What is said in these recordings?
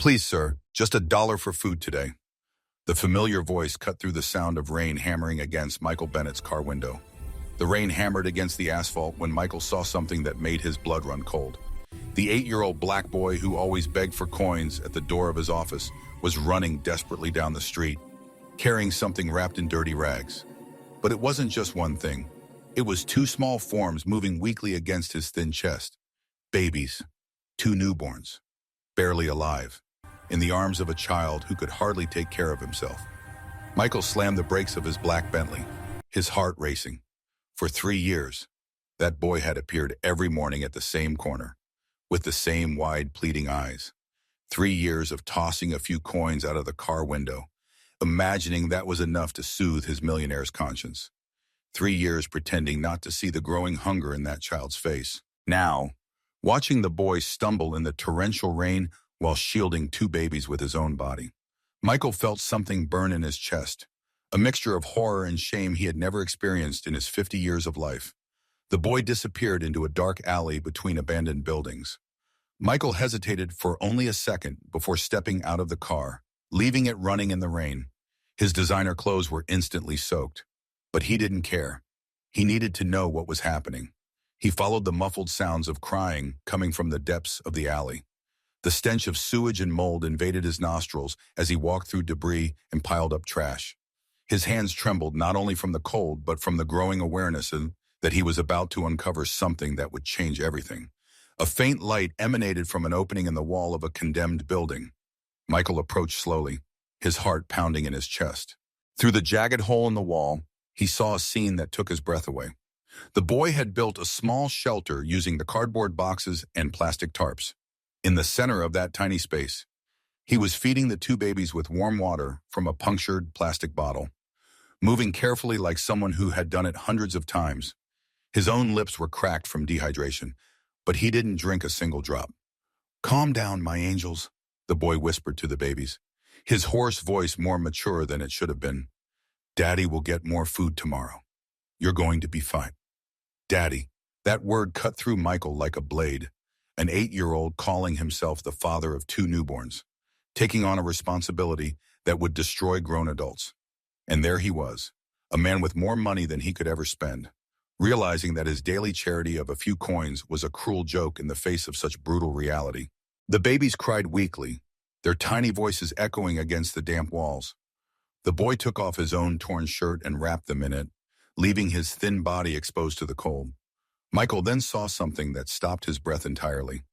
Please, sir, just $1 for food today. The familiar voice cut through the sound of rain hammering against Michael Bennett's car window. The rain hammered against the asphalt when Michael saw something that made his blood run cold. The 8-year-old black boy who always begged for coins at the door of his office was running desperately down the street, carrying something wrapped in dirty rags. But it wasn't just one thing. It was two small forms moving weakly against his thin chest. Babies, two newborns, barely alive, in the arms of a child who could hardly take care of himself. Michael slammed the brakes of his black Bentley, his heart racing. For 3 years, that boy had appeared every morning at the same corner, with the same wide, pleading eyes. 3 years of tossing a few coins out of the car window, imagining that was enough to soothe his millionaire's conscience. 3 years pretending not to see the growing hunger in that child's face. Now, watching the boy stumble in the torrential rain while shielding 2 babies with his own body, Michael felt something burn in his chest, a mixture of horror and shame he had never experienced in his 50 years of life. The boy disappeared into a dark alley between abandoned buildings. Michael hesitated for only a second before stepping out of the car, leaving it running in the rain. His designer clothes were instantly soaked, but he didn't care. He needed to know what was happening. He followed the muffled sounds of crying coming from the depths of the alley. The stench of sewage and mold invaded his nostrils as he walked through debris and piled up trash. His hands trembled not only from the cold, but from the growing awareness that he was about to uncover something that would change everything. A faint light emanated from an opening in the wall of a condemned building. Michael approached slowly, his heart pounding in his chest. Through the jagged hole in the wall, he saw a scene that took his breath away. The boy had built a small shelter using the cardboard boxes and plastic tarps. In the center of that tiny space, he was feeding the 2 babies with warm water from a punctured plastic bottle, moving carefully like someone who had done it hundreds of times. His own lips were cracked from dehydration, but he didn't drink a single drop. "Calm down, my angels," the boy whispered to the babies, his hoarse voice more mature than it should have been. "Daddy will get more food tomorrow. You're going to be fine." Daddy. That word cut through Michael like a blade. An 8-year-old calling himself the father of 2 newborns, taking on a responsibility that would destroy grown adults. And there he was, a man with more money than he could ever spend, realizing that his daily charity of a few coins was a cruel joke in the face of such brutal reality. The babies cried weakly, their tiny voices echoing against the damp walls. The boy took off his own torn shirt and wrapped them in it, leaving his thin body exposed to the cold. Michael then saw something that stopped his breath entirely.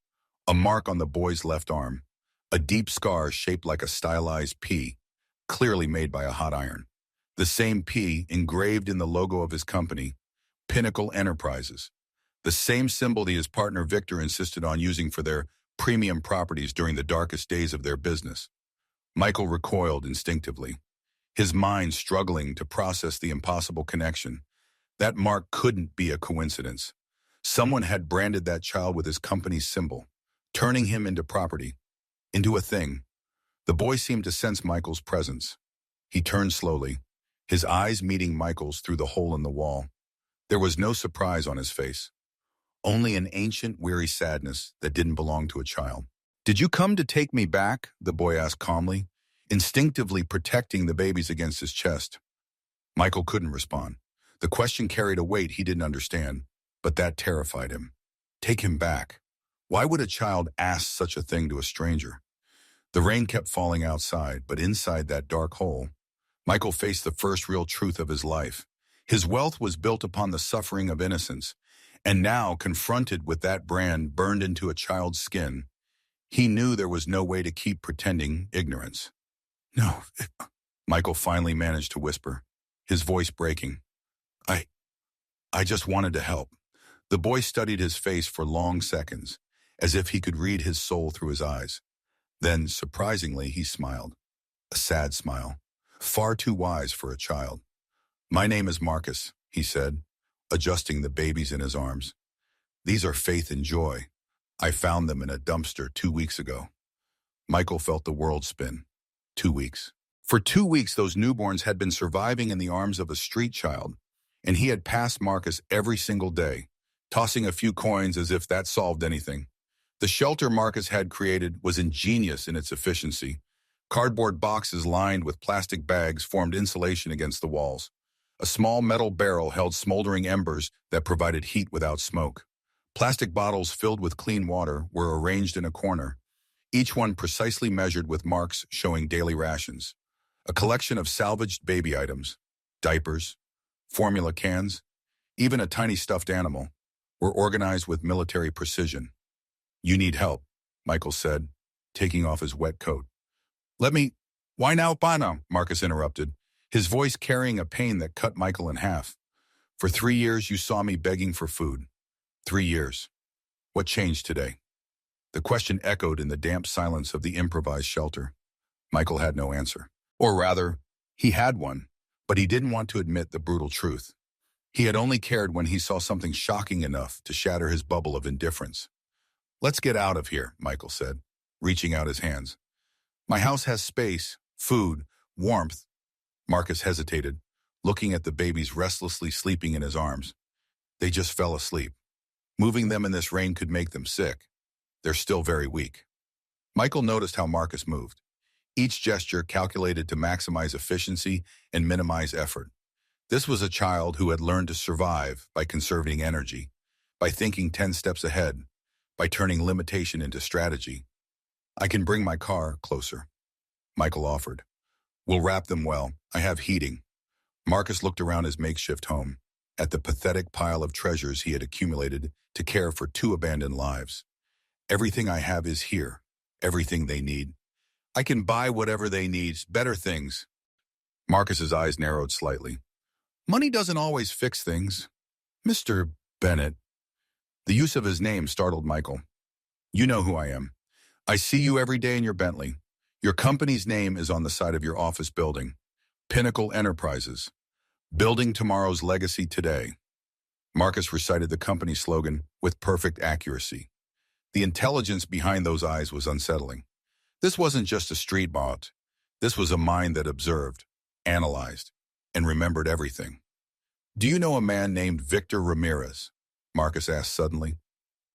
A mark on the boy's left arm, a deep scar shaped like a stylized P, clearly made by a hot iron. The same P engraved in the logo of his company, Pinnacle Enterprises. The same symbol his partner Victor insisted on using for their premium properties during the darkest days of their business. Michael recoiled instinctively, his mind struggling to process the impossible connection. That mark couldn't be a coincidence. Someone had branded that child with his company's symbol, turning him into property, into a thing. The boy seemed to sense Michael's presence. He turned slowly, his eyes meeting Michael's through the hole in the wall. There was no surprise on his face, only an ancient, weary sadness that didn't belong to a child. "Did you come to take me back?" the boy asked calmly, instinctively protecting the babies against his chest. Michael couldn't respond. The question carried a weight he didn't understand, but that terrified him. Take him back. Why would a child ask such a thing to a stranger? The rain kept falling outside, but inside that dark hole, Michael faced the first real truth of his life. His wealth was built upon the suffering of innocence, and now, confronted with that brand burned into a child's skin, he knew there was no way to keep pretending ignorance. "No," Michael finally managed to whisper, his voice breaking. I just wanted to help." The boy studied his face for long seconds, as if he could read his soul through his eyes. Then, surprisingly, he smiled. A sad smile, far too wise for a child. "My name is Marcus," he said, adjusting the babies in his arms. "These are Faith and Joy. I found them in a dumpster 2 weeks ago." Michael felt the world spin. 2 weeks. For 2 weeks, those newborns had been surviving in the arms of a street child, and he had passed Marcus every single day, tossing a few coins as if that solved anything. The shelter Marcus had created was ingenious in its efficiency. Cardboard boxes lined with plastic bags formed insulation against the walls. A small metal barrel held smoldering embers that provided heat without smoke. Plastic bottles filled with clean water were arranged in a corner, each one precisely measured with marks showing daily rations. A collection of salvaged baby items, diapers, formula cans, even a tiny stuffed animal, were organized with military precision. "You need help," Michael said, taking off his wet coat. Why now, Bana?" Marcus interrupted, his voice carrying a pain that cut Michael in half. "For 3 years you saw me begging for food. 3 years. What changed today?" The question echoed in the damp silence of the improvised shelter. Michael had no answer. Or rather, he had one, but he didn't want to admit the brutal truth. He had only cared when he saw something shocking enough to shatter his bubble of indifference. "Let's get out of here," Michael said, reaching out his hands. "My house has space, food, warmth." Marcus hesitated, looking at the babies restlessly sleeping in his arms. They just fell asleep. Moving them in this rain could make them sick. They're still very weak. Michael noticed how Marcus moved, each gesture calculated to maximize efficiency and minimize effort. This was a child who had learned to survive by conserving energy, by thinking 10 steps ahead, by turning limitation into strategy. "I can bring my car closer," Michael offered. "We'll wrap them well. I have heating." Marcus looked around his makeshift home, at the pathetic pile of treasures he had accumulated to care for 2 abandoned lives. "Everything I have is here, everything they need. I can buy whatever they need, better things." Marcus's eyes narrowed slightly. "Money doesn't always fix things. Mr. Bennett." The use of his name startled Michael. "You know who I am. I see you every day in your Bentley. Your company's name is on the side of your office building. Pinnacle Enterprises. Building tomorrow's legacy today." Marcus recited the company slogan with perfect accuracy. The intelligence behind those eyes was unsettling. This wasn't just a street bot. This was a mind that observed, analyzed, and remembered everything. "Do you know a man named Victor Ramirez?" Marcus asked suddenly.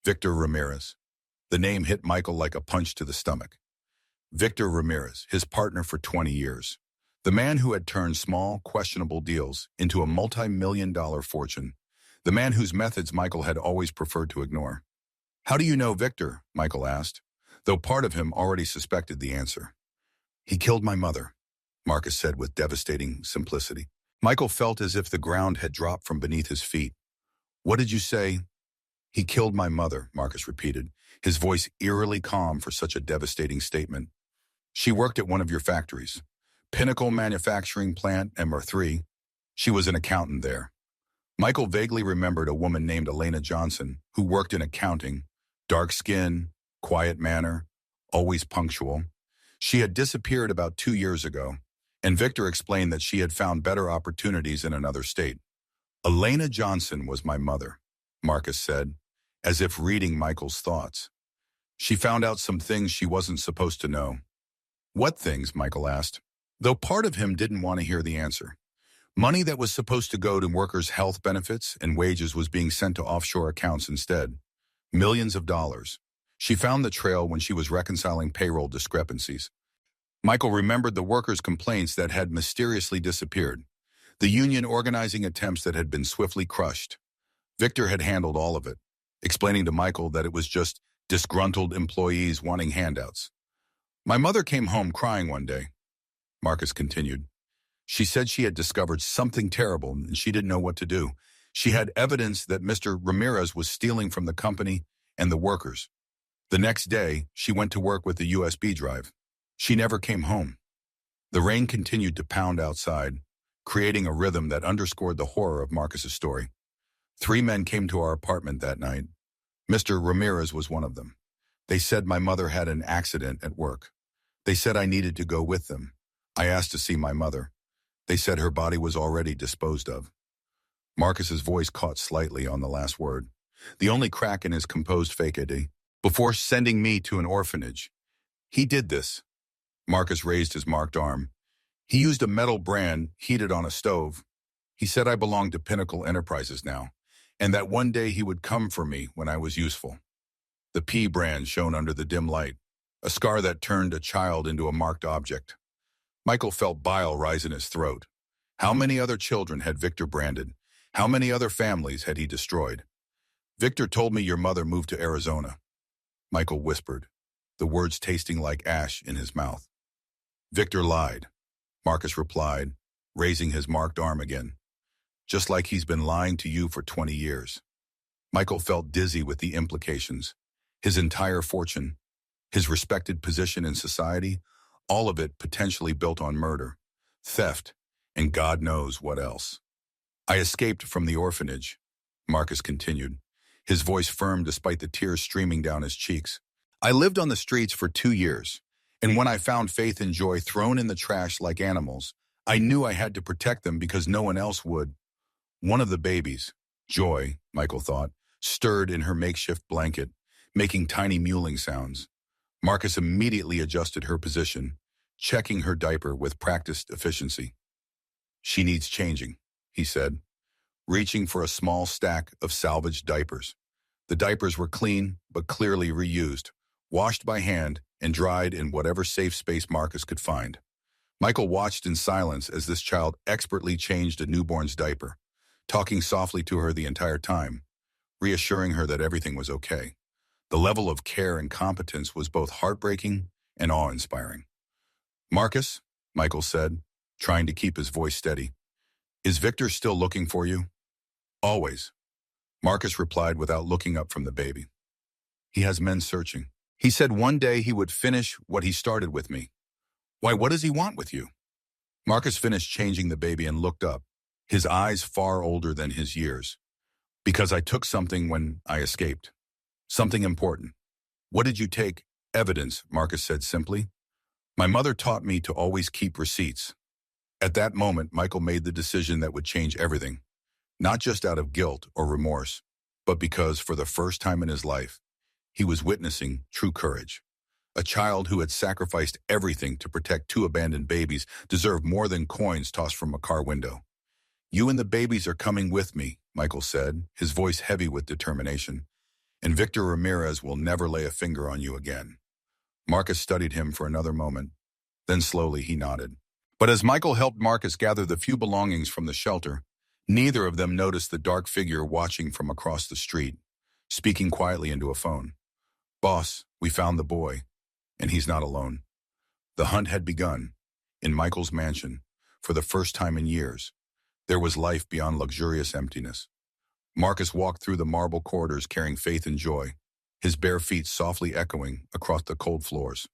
Victor Ramirez. The name hit Michael like a punch to the stomach. Victor Ramirez, his partner for 20 years. The man who had turned small, questionable deals into a multi-million-dollar fortune. The man whose methods Michael had always preferred to ignore. "How do you know Victor?" Michael asked, though part of him already suspected the answer. "He killed my mother," Marcus said with devastating simplicity. Michael felt as if the ground had dropped from beneath his feet. "What did you say?" "He killed my mother," Marcus repeated, his voice eerily calm for such a devastating statement. "She worked at one of your factories, Pinnacle Manufacturing Plant MR3. She was an accountant there." Michael vaguely remembered a woman named Elena Johnson who worked in accounting, dark skin, quiet manner, always punctual. She had disappeared about 2 years ago, and Victor explained that she had found better opportunities in another state. "Elena Johnson was my mother," Marcus said, as if reading Michael's thoughts. "She found out some things she wasn't supposed to know." "What things?" Michael asked, though part of him didn't want to hear the answer. Money that was supposed to go to workers' health benefits and wages was being sent to offshore accounts instead. Millions of dollars. She found the trail when she was reconciling payroll discrepancies. Michael remembered the workers' complaints that had mysteriously disappeared, the union organizing attempts that had been swiftly crushed. Victor had handled all of it, explaining to Michael that it was just disgruntled employees wanting handouts. "My mother came home crying one day," Marcus continued. "She said she had discovered something terrible and she didn't know what to do. She had evidence that Mr. Ramirez was stealing from the company and the workers. The next day, she went to work with the USB drive. She never came home." The rain continued to pound outside, creating a rhythm that underscored the horror of Marcus's story. 3 men came to our apartment that night. Mr. Ramirez was one of them. They said my mother had an accident at work. They said I needed to go with them. I asked to see my mother. They said her body was already disposed of. Marcus's voice caught slightly on the last word, the only crack in his composed facade. "Before sending me to an orphanage. He did this." Marcus raised his marked arm. "He used a metal brand heated on a stove. He said I belonged to Pinnacle Enterprises now, and that one day he would come for me when I was useful." The P brand shone under the dim light, a scar that turned a child into a marked object. Michael felt bile rise in his throat. How many other children had Victor branded? How many other families had he destroyed? Victor told me your mother moved to Arizona, Michael whispered, the words tasting like ash in his mouth. Victor lied, Marcus replied, raising his marked arm again. Just like he's been lying to you for 20 years. Michael felt dizzy with the implications. His entire fortune, his respected position in society, all of it potentially built on murder, theft, and God knows what else. I escaped from the orphanage, Marcus continued, his voice firm despite the tears streaming down his cheeks. I lived on the streets for 2 years, and when I found Faith and Joy thrown in the trash like animals, I knew I had to protect them because no one else would. One of the babies, Joy, Michael thought, stirred in her makeshift blanket, making tiny mewling sounds. Marcus immediately adjusted her position, checking her diaper with practiced efficiency. She needs changing, he said, reaching for a small stack of salvaged diapers. The diapers were clean, but clearly reused, washed by hand and dried in whatever safe space Marcus could find. Michael watched in silence as this child expertly changed a newborn's diaper, talking softly to her the entire time, reassuring her that everything was okay. The level of care and competence was both heartbreaking and awe-inspiring. Marcus, Michael said, trying to keep his voice steady, is Victor still looking for you? Always, Marcus replied without looking up from the baby. He has men searching. He said one day he would finish what he started with me. Why, what does he want with you? Marcus finished changing the baby and looked up, his eyes far older than his years. Because I took something when I escaped. Something important. What did you take? Evidence, Marcus said simply. My mother taught me to always keep receipts. At that moment, Michael made the decision that would change everything. Not just out of guilt or remorse, but because for the first time in his life, he was witnessing true courage. A child who had sacrificed everything to protect 2 abandoned babies deserved more than coins tossed from a car window. You and the babies are coming with me, Michael said, his voice heavy with determination. And Victor Ramirez will never lay a finger on you again. Marcus studied him for another moment. Then slowly he nodded. But as Michael helped Marcus gather the few belongings from the shelter, neither of them noticed the dark figure watching from across the street, speaking quietly into a phone. Boss, we found the boy, and he's not alone. The hunt had begun. In Michael's mansion, for the first time in years, there was life beyond luxurious emptiness. Marcus walked through the marble corridors carrying Faith and Joy, his bare feet softly echoing across the cold floors.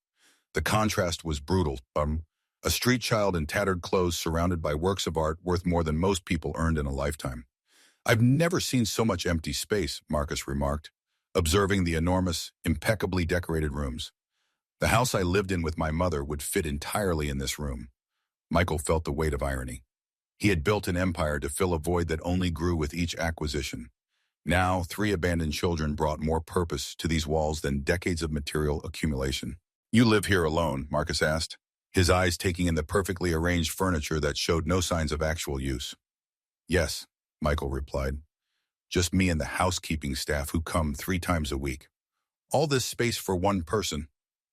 The contrast was brutal. A street child in tattered clothes surrounded by works of art worth more than most people earned in a lifetime. I've never seen so much empty space, Marcus remarked, observing the enormous, impeccably decorated rooms. The house I lived in with my mother would fit entirely in this room. Michael felt the weight of irony. He had built an empire to fill a void that only grew with each acquisition. Now, 3 abandoned children brought more purpose to these walls than decades of material accumulation. You live here alone, Marcus asked, his eyes taking in the perfectly arranged furniture that showed no signs of actual use. Yes, Michael replied. Just me and the housekeeping staff who come 3 times a week. All this space for one person,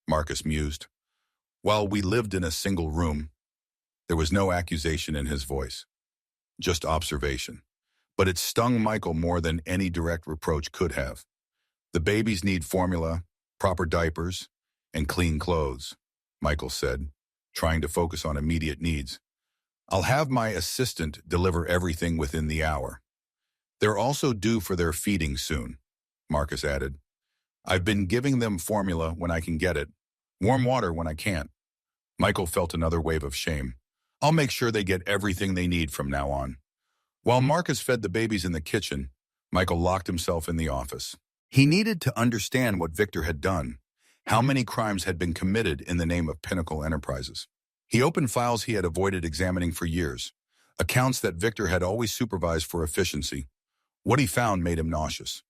Marcus mused. While we lived in a single room, there was no accusation in his voice, just observation. But it stung Michael more than any direct reproach could have. The babies need formula, proper diapers, and clean clothes, Michael said, trying to focus on immediate needs. I'll have my assistant deliver everything within the hour. They're also due for their feeding soon, Marcus added. I've been giving them formula when I can get it, warm water when I can't. Michael felt another wave of shame. I'll make sure they get everything they need from now on. While Marcus fed the babies in the kitchen, Michael locked himself in the office. He needed to understand what Victor had done, how many crimes had been committed in the name of Pinnacle Enterprises. He opened files he had avoided examining for years, accounts that Victor had always supervised for efficiency. What he found made him nauseous.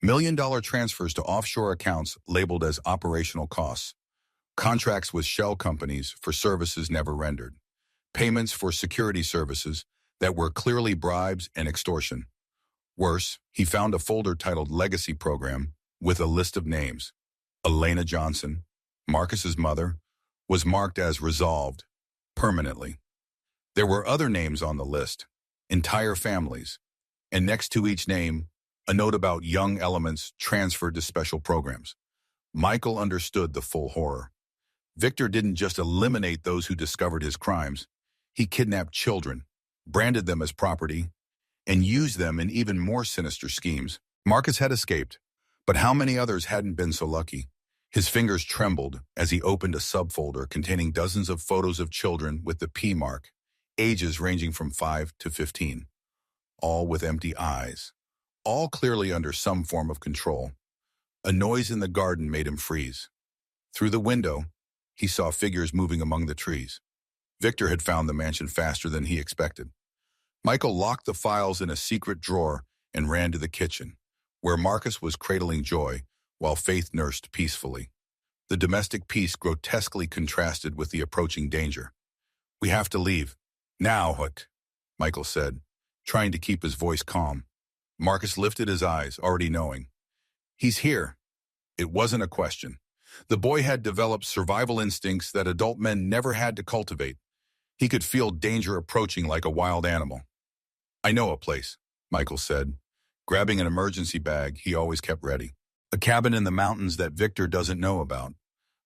$1 million transfers to offshore accounts labeled as operational costs, contracts with shell companies for services never rendered, payments for security services that were clearly bribes and extortion. Worse, he found a folder titled Legacy Program, with a list of names. Elena Johnson, Marcus's mother, was marked as resolved permanently. There were other names on the list, entire families, and next to each name, a note about young elements transferred to special programs. Michael understood the full horror. Victor didn't just eliminate those who discovered his crimes. He kidnapped children, branded them as property, and used them in even more sinister schemes. Marcus had escaped, but how many others hadn't been so lucky? His fingers trembled as he opened a subfolder containing dozens of photos of children with the P mark, ages ranging from 5 to 15, all with empty eyes, all clearly under some form of control. A noise in the garden made him freeze. Through the window, he saw figures moving among the trees. Victor had found the mansion faster than he expected. Michael locked the files in a secret drawer and ran to the kitchen, where Marcus was cradling Joy while Faith nursed peacefully. The domestic peace grotesquely contrasted with the approaching danger. "We have to leave. Now, what?" Michael said, trying to keep his voice calm. Marcus lifted his eyes, already knowing. "He's here." It wasn't a question. The boy had developed survival instincts that adult men never had to cultivate. He could feel danger approaching like a wild animal. "I know a place," Michael said, grabbing an emergency bag he always kept ready. "A cabin in the mountains that Victor doesn't know about."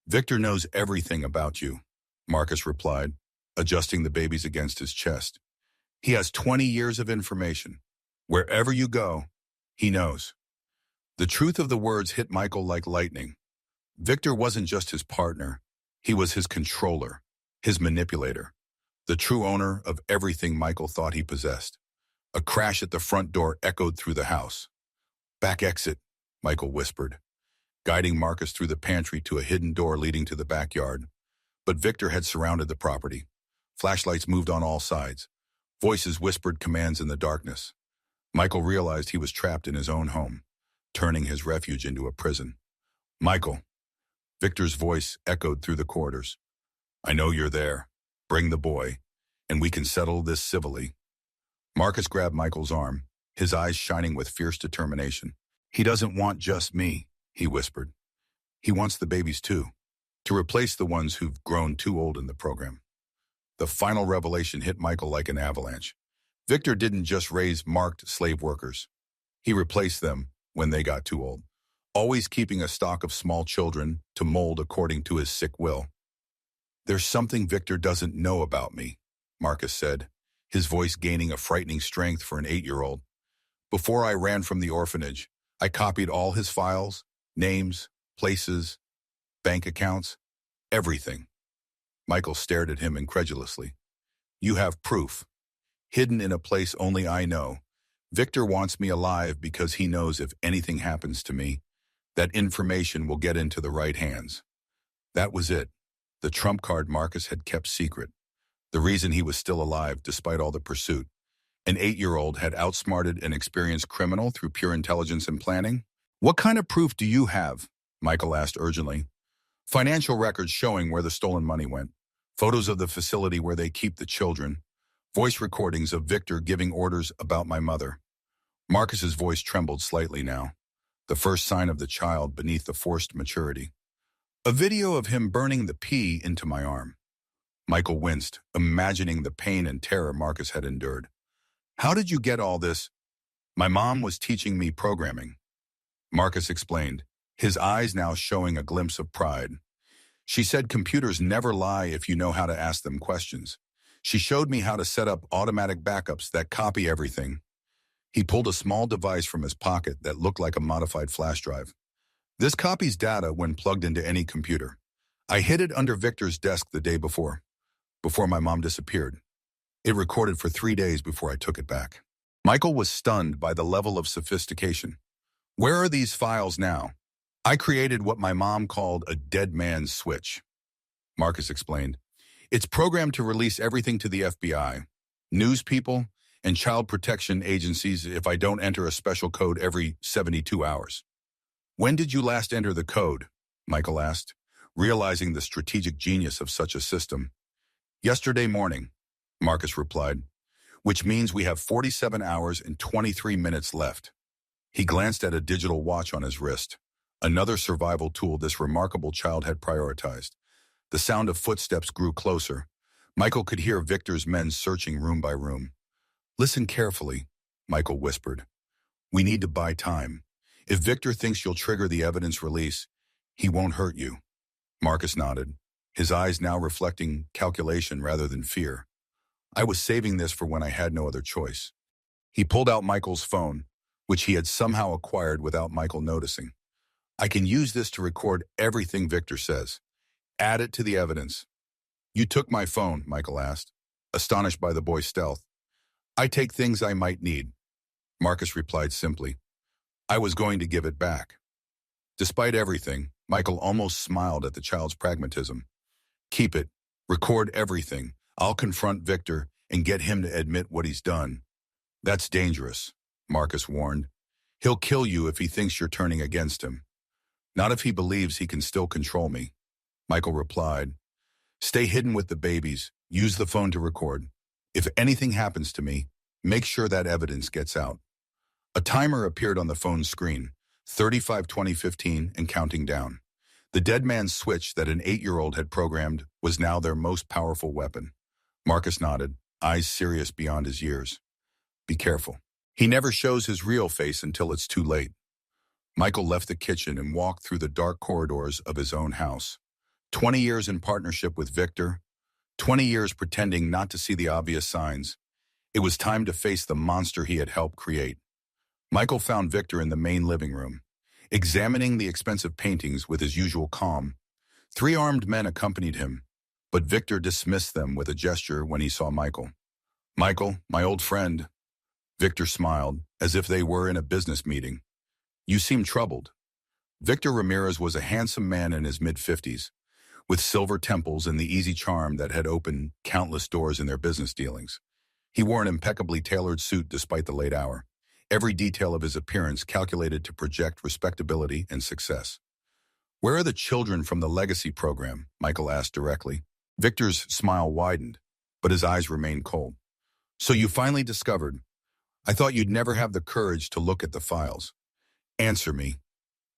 "Victor knows everything about you," Marcus replied, adjusting the babies against his chest. "He has 20 years of information. Wherever you go, he knows." The truth of the words hit Michael like lightning. Victor wasn't just his partner. He was his controller, his manipulator, the true owner of everything Michael thought he possessed. A crash at the front door echoed through the house. "Back exit," Michael whispered, guiding Marcus through the pantry to a hidden door leading to the backyard. But Victor had surrounded the property. Flashlights moved on all sides. Voices whispered commands in the darkness. Michael realized he was trapped in his own home, turning his refuge into a prison. "Michael." Victor's voice echoed through the corridors. "I know you're there. Bring the boy, and we can settle this civilly." Marcus grabbed Michael's arm, his eyes shining with fierce determination. "He doesn't want just me," he whispered. "He wants the babies too, to replace the ones who've grown too old in the program." The final revelation hit Michael like an avalanche. Victor didn't just raise marked slave workers. He replaced them when they got too old, always keeping a stock of small children to mold according to his sick will. "There's something Victor doesn't know about me," Marcus said, his voice gaining a frightening strength for an 8-year-old. "Before I ran from the orphanage, I copied all his files, names, places, bank accounts, everything." Michael stared at him incredulously. "You have proof, hidden in a place only I know. Victor wants me alive because he knows if anything happens to me, that information will get into the right hands." That was it, the trump card Marcus had kept secret. The reason he was still alive despite all the pursuit. An 8-year-old had outsmarted an experienced criminal through pure intelligence and planning. "What kind of proof do you have?" Michael asked urgently. "Financial records showing where the stolen money went, photos of the facility where they keep the children, voice recordings of Victor giving orders about my mother." Marcus's voice trembled slightly now, the first sign of the child beneath the forced maturity. "A video of him burning the P into my arm." Michael winced, imagining the pain and terror Marcus had endured. "How did you get all this?" "My mom was teaching me programming," Marcus explained, his eyes now showing a glimpse of pride. "She said computers never lie if you know how to ask them questions. She showed me how to set up automatic backups that copy everything." He pulled a small device from his pocket that looked like a modified flash drive. "This copies data when plugged into any computer. I hid it under Victor's desk the day before my mom disappeared. It recorded for 3 days before I took it back." Michael was stunned by the level of sophistication. "Where are these files now?" "I created what my mom called a dead man's switch," Marcus explained. "It's programmed to release everything to the FBI, news people, and child protection agencies if I don't enter a special code every 72 hours. "When did you last enter the code?" Michael asked, realizing the strategic genius of such a system. "Yesterday morning," Marcus replied, "which means we have 47 hours and 23 minutes left." He glanced at a digital watch on his wrist, Another survival tool this remarkable child had prioritized. The sound of footsteps grew closer. Michael could hear Victor's men searching room by room. "Listen carefully," Michael whispered. "We need to buy time. If Victor thinks you'll trigger the evidence release, he won't hurt you." Marcus nodded, his eyes now reflecting calculation rather than fear. "I was saving this for when I had no other choice." He pulled out Michael's phone, which he had somehow acquired without Michael noticing. "I can use this to record everything Victor says. Add it to the evidence." "You took my phone," Michael asked, astonished by the boy's stealth. "I take things I might need." Marcus replied simply, "I was going to give it back." Despite everything, Michael almost smiled at the child's pragmatism. "Keep it. Record everything. I'll confront Victor and get him to admit what he's done." "That's dangerous," Marcus warned. "He'll kill you if he thinks you're turning against him." "Not if he believes he can still control me," Michael replied. "Stay hidden with the babies. Use the phone to record. If anything happens to me, make sure that evidence gets out." A timer appeared on the phone's screen, 35-20-15 and counting down. The dead man's switch that an 8-year-old had programmed was now their most powerful weapon. Marcus nodded, eyes serious beyond his years. "Be careful. He never shows his real face until it's too late." Michael left the kitchen and walked through the dark corridors of his own house. 20 years in partnership with Victor, 20 years pretending not to see the obvious signs. It was time to face the monster he had helped create. Michael found Victor in the main living room, examining the expensive paintings with his usual calm. 3 armed men accompanied him, but Victor dismissed them with a gesture when he saw Michael. "Michael, my old friend." Victor smiled, as if they were in a business meeting. "You seem troubled." Victor Ramirez was a handsome man in his mid-50s, with silver temples and the easy charm that had opened countless doors in their business dealings. He wore an impeccably tailored suit despite the late hour, every detail of his appearance calculated to project respectability and success. "Where are the children from the legacy program?" Michael asked directly. Victor's smile widened, but his eyes remained cold. "So you finally discovered. I thought you'd never have the courage to look at the files." "Answer me."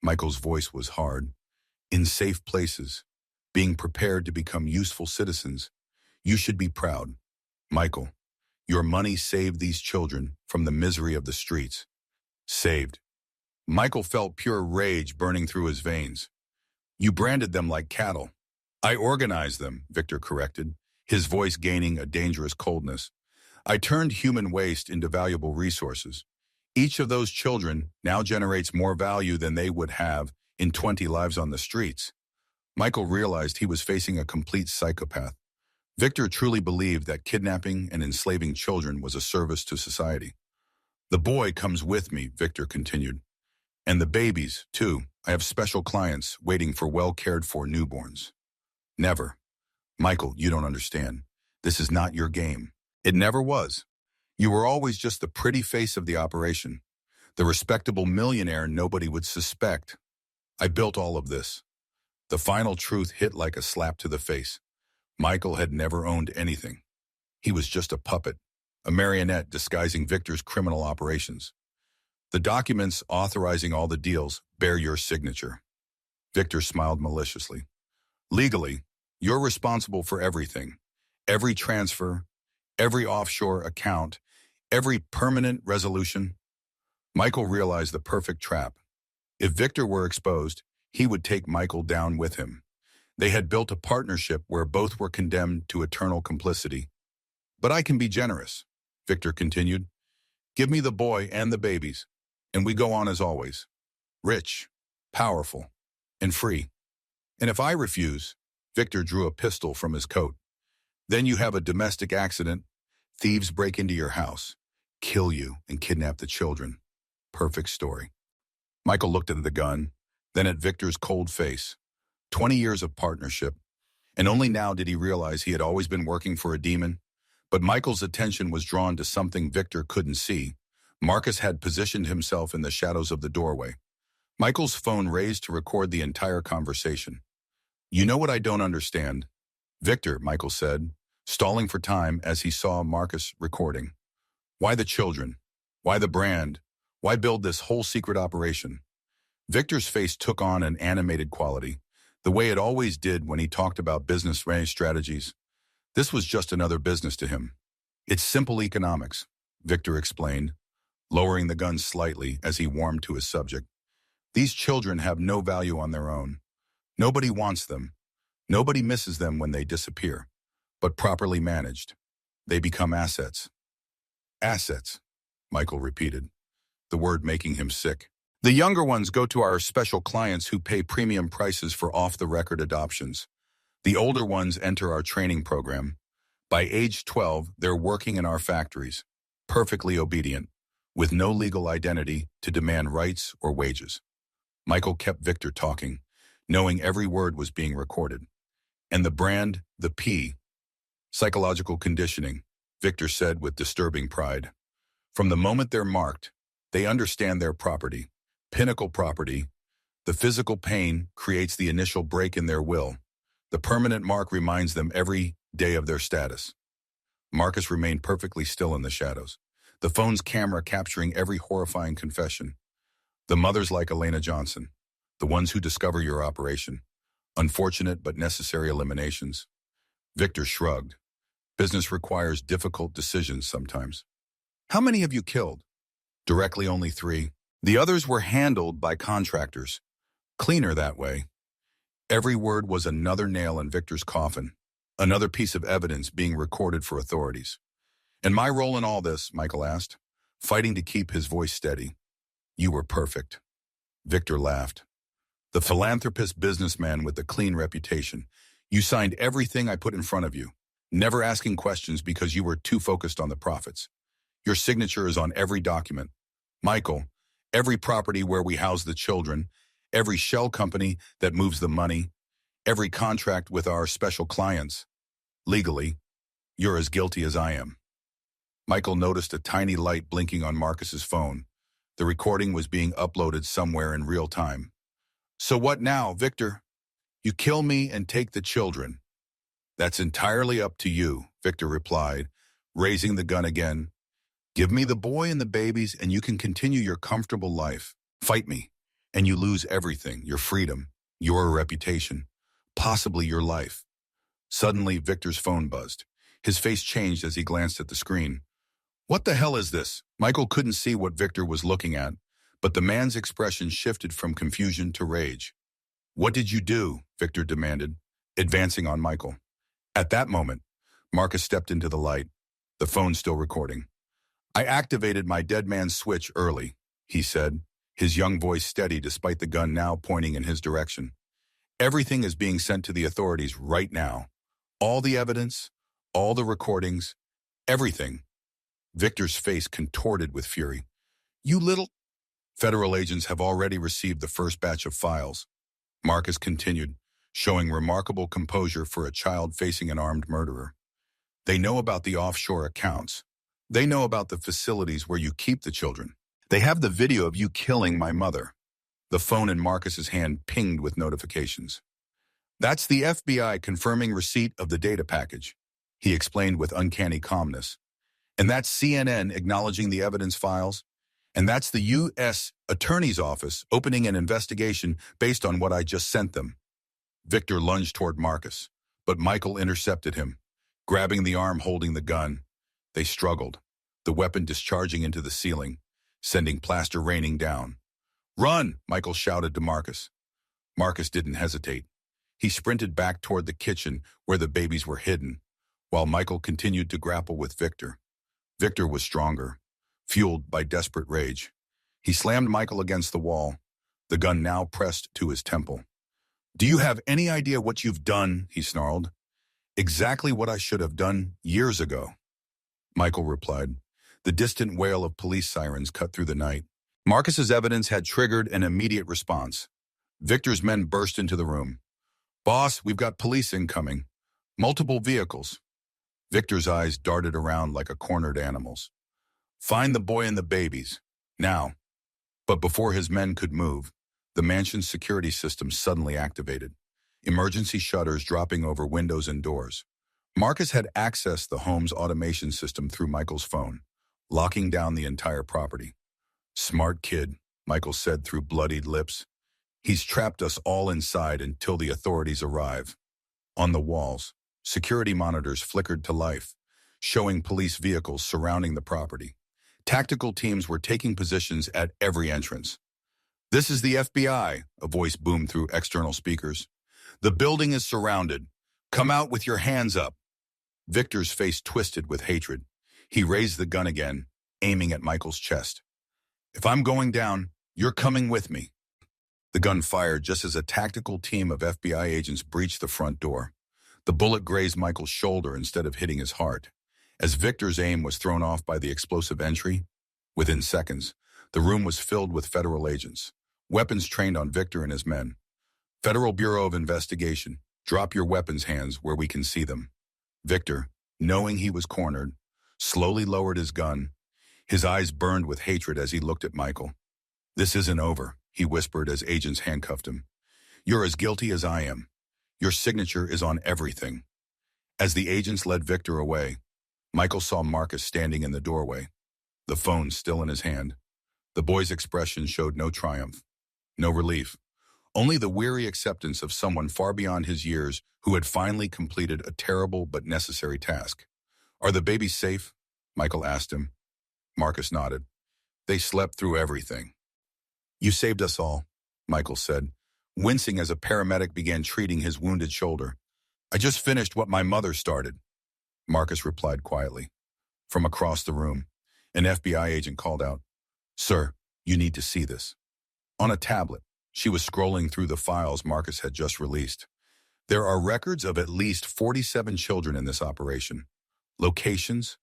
Michael's voice was hard. "In safe places, being prepared to become useful citizens. You should be proud. Michael, your money saved these children from the misery of the streets." "Saved." Michael felt pure rage burning through his veins. "You branded them like cattle." "I organized them," Victor corrected, his voice gaining a dangerous coldness. "I turned human waste into valuable resources. Each of those children now generates more value than they would have in 20 lives on the streets." Michael realized he was facing a complete psychopath. Victor truly believed that kidnapping and enslaving children was a service to society. "The boy comes with me," Victor continued. "And the babies, too. I have special clients waiting for well-cared-for newborns." "Never." "Michael, you don't understand. This is not your game. It never was. You were always just the pretty face of the operation, the respectable millionaire nobody would suspect. I built all of this." The final truth hit like a slap to the face. Michael had never owned anything. He was just a puppet, a marionette disguising Victor's criminal operations. "The documents authorizing all the deals bear your signature." Victor smiled maliciously. "Legally, you're responsible for everything. Every transfer, every offshore account, every permanent resolution." Michael realized the perfect trap. If Victor were exposed, he would take Michael down with him. They had built a partnership where both were condemned to eternal complicity. "But I can be generous," Victor continued. "Give me the boy and the babies, and we go on as always. Rich, powerful, and free. And if I refuse," Victor drew a pistol from his coat, "then you have a domestic accident, thieves break into your house, kill you, and kidnap the children. Perfect story." Michael looked at the gun, then at Victor's cold face. 20 years of partnership, and only now did he realize he had always been working for a demon. But Michael's attention was drawn to something Victor couldn't see. Marcus had positioned himself in the shadows of the doorway. Michael's phone raised to record the entire conversation. "You know what I don't understand?" "Victor," Michael said, stalling for time as he saw Marcus recording. "Why the children? Why the brand? Why build this whole secret operation?" Victor's face took on an animated quality, the way it always did when he talked about business strategies. This was just another business to him. It's simple economics, Victor explained, lowering the gun slightly as he warmed to his subject. These children have no value on their own. Nobody wants them. Nobody misses them when they disappear. But properly managed, they become assets. Assets, Michael repeated, the word making him sick. The younger ones go to our special clients who pay premium prices for off-the-record adoptions. The older ones enter our training program. By age 12, they're working in our factories, perfectly obedient, with no legal identity to demand rights or wages. Michael kept Victor talking, knowing every word was being recorded. And the brand, the P, psychological conditioning, Victor said with disturbing pride. From the moment they're marked, they understand their property, pinnacle property. The physical pain creates the initial break in their will. The permanent mark reminds them every day of their status. Marcus remained perfectly still in the shadows, the phone's camera capturing every horrifying confession. The mothers like Elena Johnson, the ones who discover your operation. Unfortunate but necessary eliminations. Victor shrugged. Business requires difficult decisions sometimes. How many have you killed? Directly only 3. The others were handled by contractors. Cleaner that way. Every word was another nail in Victor's coffin, another piece of evidence being recorded for authorities. And my role in all this, Michael asked, fighting to keep his voice steady. You were perfect. Victor laughed. The philanthropist businessman with the clean reputation. You signed everything I put in front of you, never asking questions because you were too focused on the profits. Your signature is on every document. Michael, every property where we house the children, every shell company that moves the money, every contract with our special clients. Legally, you're as guilty as I am. Michael noticed a tiny light blinking on Marcus's phone. The recording was being uploaded somewhere in real time. So what now, Victor? You kill me and take the children. That's entirely up to you, Victor replied, raising the gun again. Give me the boy and the babies and you can continue your comfortable life. Fight me, and you lose everything, your freedom, your reputation, possibly your life. Suddenly, Victor's phone buzzed. His face changed as he glanced at the screen. What the hell is this? Michael couldn't see what Victor was looking at, but the man's expression shifted from confusion to rage. What did you do? Victor demanded, advancing on Michael. At that moment, Marcus stepped into the light, the phone still recording. I activated my dead man's switch early, he said, his young voice steady despite the gun now pointing in his direction. Everything is being sent to the authorities right now. All the evidence, all the recordings, everything. Victor's face contorted with fury. You little... Federal agents have already received the first batch of files. Marcus continued, showing remarkable composure for a child facing an armed murderer. They know about the offshore accounts. They know about the facilities where you keep the children. They have the video of you killing my mother. The phone in Marcus's hand pinged with notifications. That's the FBI confirming receipt of the data package, he explained with uncanny calmness. And that's CNN acknowledging the evidence files. And that's the U.S. Attorney's Office opening an investigation based on what I just sent them. Victor lunged toward Marcus, but Michael intercepted him, grabbing the arm holding the gun. They struggled, the weapon discharging into the ceiling, sending plaster raining down. Run, Michael shouted to Marcus. Marcus didn't hesitate. He sprinted back toward the kitchen where the babies were hidden, while Michael continued to grapple with Victor. Victor was stronger, fueled by desperate rage. He slammed Michael against the wall, the gun now pressed to his temple. Do you have any idea what you've done? He snarled. Exactly what I should have done years ago, Michael replied. The distant wail of police sirens cut through the night. Marcus's evidence had triggered an immediate response. Victor's men burst into the room. Boss, we've got police incoming. Multiple vehicles. Victor's eyes darted around like a cornered animal's. Find the boy and the babies. Now. But before his men could move, the mansion's security system suddenly activated. Emergency shutters dropping over windows and doors. Marcus had accessed the home's automation system through Michael's phone, locking down the entire property. Smart kid, Michael said through bloodied lips. He's trapped us all inside until the authorities arrive. On the walls, security monitors flickered to life, showing police vehicles surrounding the property. Tactical teams were taking positions at every entrance. "This is the FBI," a voice boomed through external speakers. "The building is surrounded. Come out with your hands up." Victor's face twisted with hatred. He raised the gun again, aiming at Michael's chest. "If I'm going down, you're coming with me." The gun fired just as a tactical team of FBI agents breached the front door. The bullet grazed Michael's shoulder instead of hitting his heart. As Victor's aim was thrown off by the explosive entry, within seconds, the room was filled with federal agents, weapons trained on Victor and his men. "Federal Bureau of Investigation, drop your weapons hands where we can see them." Victor, knowing he was cornered, slowly lowered his gun. His eyes burned with hatred as he looked at Michael. "This isn't over," he whispered as agents handcuffed him. "You're as guilty as I am. Your signature is on everything." As the agents led Victor away, Michael saw Marcus standing in the doorway, the phone still in his hand. The boy's expression showed no triumph, no relief, only the weary acceptance of someone far beyond his years who had finally completed a terrible but necessary task. "Are the babies safe?" Michael asked him. Marcus nodded. "They slept through everything." "You saved us all," Michael said, wincing as a paramedic began treating his wounded shoulder. "I just finished what my mother started," Marcus replied quietly. From across the room, an FBI agent called out, "Sir, you need to see this." On a tablet, she was scrolling through the files Marcus had just released. "There are records of at least 47 children in this operation. Locations,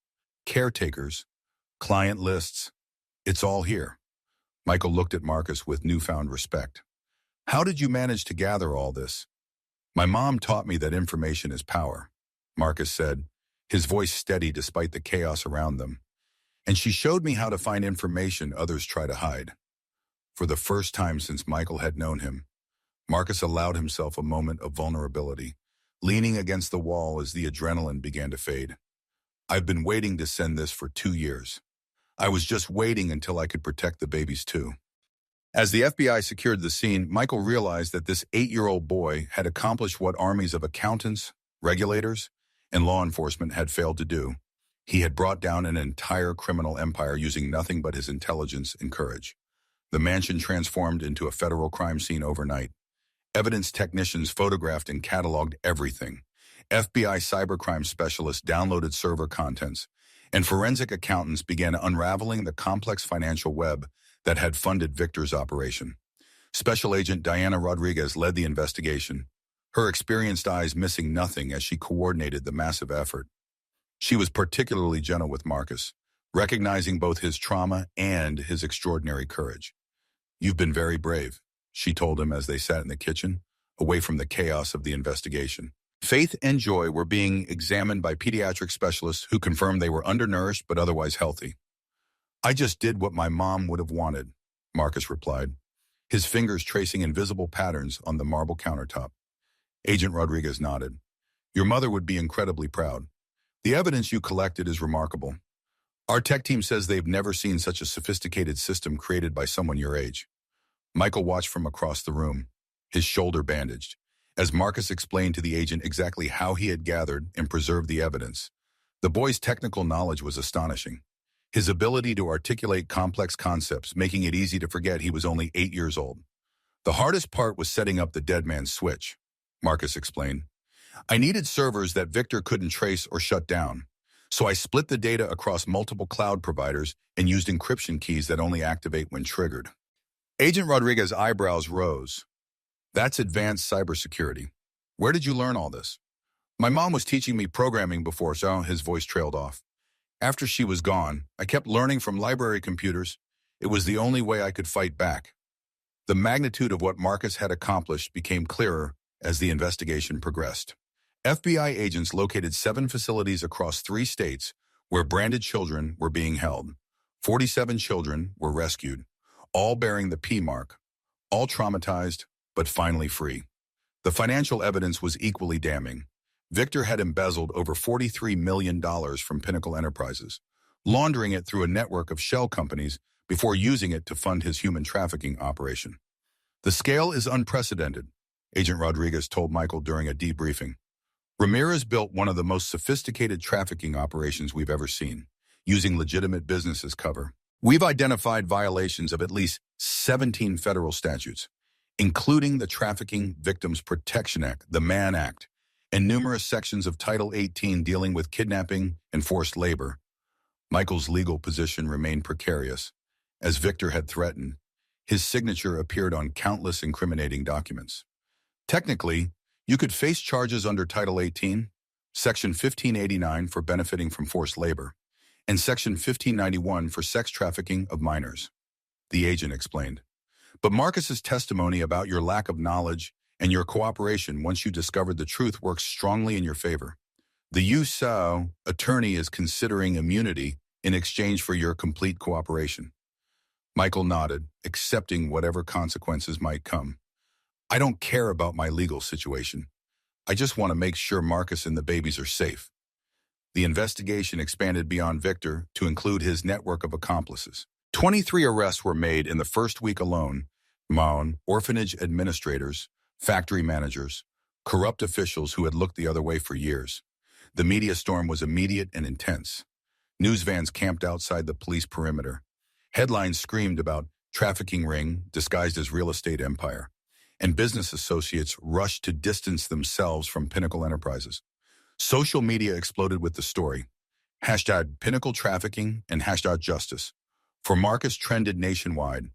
caretakers, client lists. It's all here." Michael looked at Marcus with newfound respect. "How did you manage to gather all this?" "My mom taught me that information is power," Marcus said, his voice steady despite the chaos around them. "And she showed me how to find information others try to hide." For the first time since Michael had known him, Marcus allowed himself a moment of vulnerability, leaning against the wall as the adrenaline began to fade. "I've been waiting to send this for 2 years. I was just waiting until I could protect the babies too." As the FBI secured the scene, Michael realized that this 8-year-old boy had accomplished what armies of accountants, regulators, and law enforcement had failed to do. He had brought down an entire criminal empire using nothing but his intelligence and courage. The mansion transformed into a federal crime scene overnight. Evidence technicians photographed and cataloged everything. FBI cybercrime specialists downloaded server contents, and forensic accountants began unraveling the complex financial web that had funded Victor's operation. Special Agent Diana Rodriguez led the investigation, her experienced eyes missing nothing as she coordinated the massive effort. She was particularly gentle with Marcus, recognizing both his trauma and his extraordinary courage. "You've been very brave," she told him as they sat in the kitchen, away from the chaos of the investigation. Faith and Joy were being examined by pediatric specialists who confirmed they were undernourished but otherwise healthy. "I just did what my mom would have wanted," Marcus replied, his fingers tracing invisible patterns on the marble countertop. Agent Rodriguez nodded. "Your mother would be incredibly proud. The evidence you collected is remarkable. Our tech team says they've never seen such a sophisticated system created by someone your age." Michael watched from across the room, his shoulder bandaged, as Marcus explained to the agent exactly how he had gathered and preserved the evidence. The boy's technical knowledge was astonishing, his ability to articulate complex concepts making it easy to forget he was only 8 years old. "The hardest part was setting up the dead man's switch," Marcus explained. "I needed servers that Victor couldn't trace or shut down, so I split the data across multiple cloud providers and used encryption keys that only activate when triggered." Agent Rodriguez's eyebrows rose. "That's advanced cybersecurity. Where did you learn all this?" "My mom was teaching me programming before," so his voice trailed off. "After she was gone, I kept learning from library computers. It was the only way I could fight back." The magnitude of what Marcus had accomplished became clearer as the investigation progressed. FBI agents located 7 facilities across 3 states where branded children were being held. 47 children were rescued, all bearing the P mark, all traumatized, but finally free. The financial evidence was equally damning. Victor had embezzled over $43 million from Pinnacle Enterprises, laundering it through a network of shell companies before using it to fund his human trafficking operation. The scale is unprecedented, Agent Rodriguez told Michael during a debriefing. Ramirez built one of the most sophisticated trafficking operations we've ever seen, using legitimate business as cover. We've identified violations of at least 17 federal statutes, including the Trafficking Victims Protection Act, the Mann Act, and numerous sections of Title 18 dealing with kidnapping and forced labor. Michael's legal position remained precarious. As Victor had threatened, his signature appeared on countless incriminating documents. Technically, you could face charges under Title 18, Section 1589 for benefiting from forced labor, and Section 1591 for sex trafficking of minors, the agent explained. But Marcus's testimony about your lack of knowledge and your cooperation once you discovered the truth works strongly in your favor. The U.S. attorney is considering immunity in exchange for your complete cooperation. Michael nodded, accepting whatever consequences might come. I don't care about my legal situation. I just want to make sure Marcus and the babies are safe. The investigation expanded beyond Victor to include his network of accomplices. 23 arrests were made in the first week alone. Orphanage administrators, factory managers, corrupt officials who had looked the other way for years. The media storm was immediate and intense. News vans camped outside the police perimeter. Headlines screamed about trafficking ring disguised as real estate empire, and business associates rushed to distance themselves from Pinnacle Enterprises. Social media exploded with the story. #Pinnacle Trafficking and #Justice. For Marcus trended nationwide.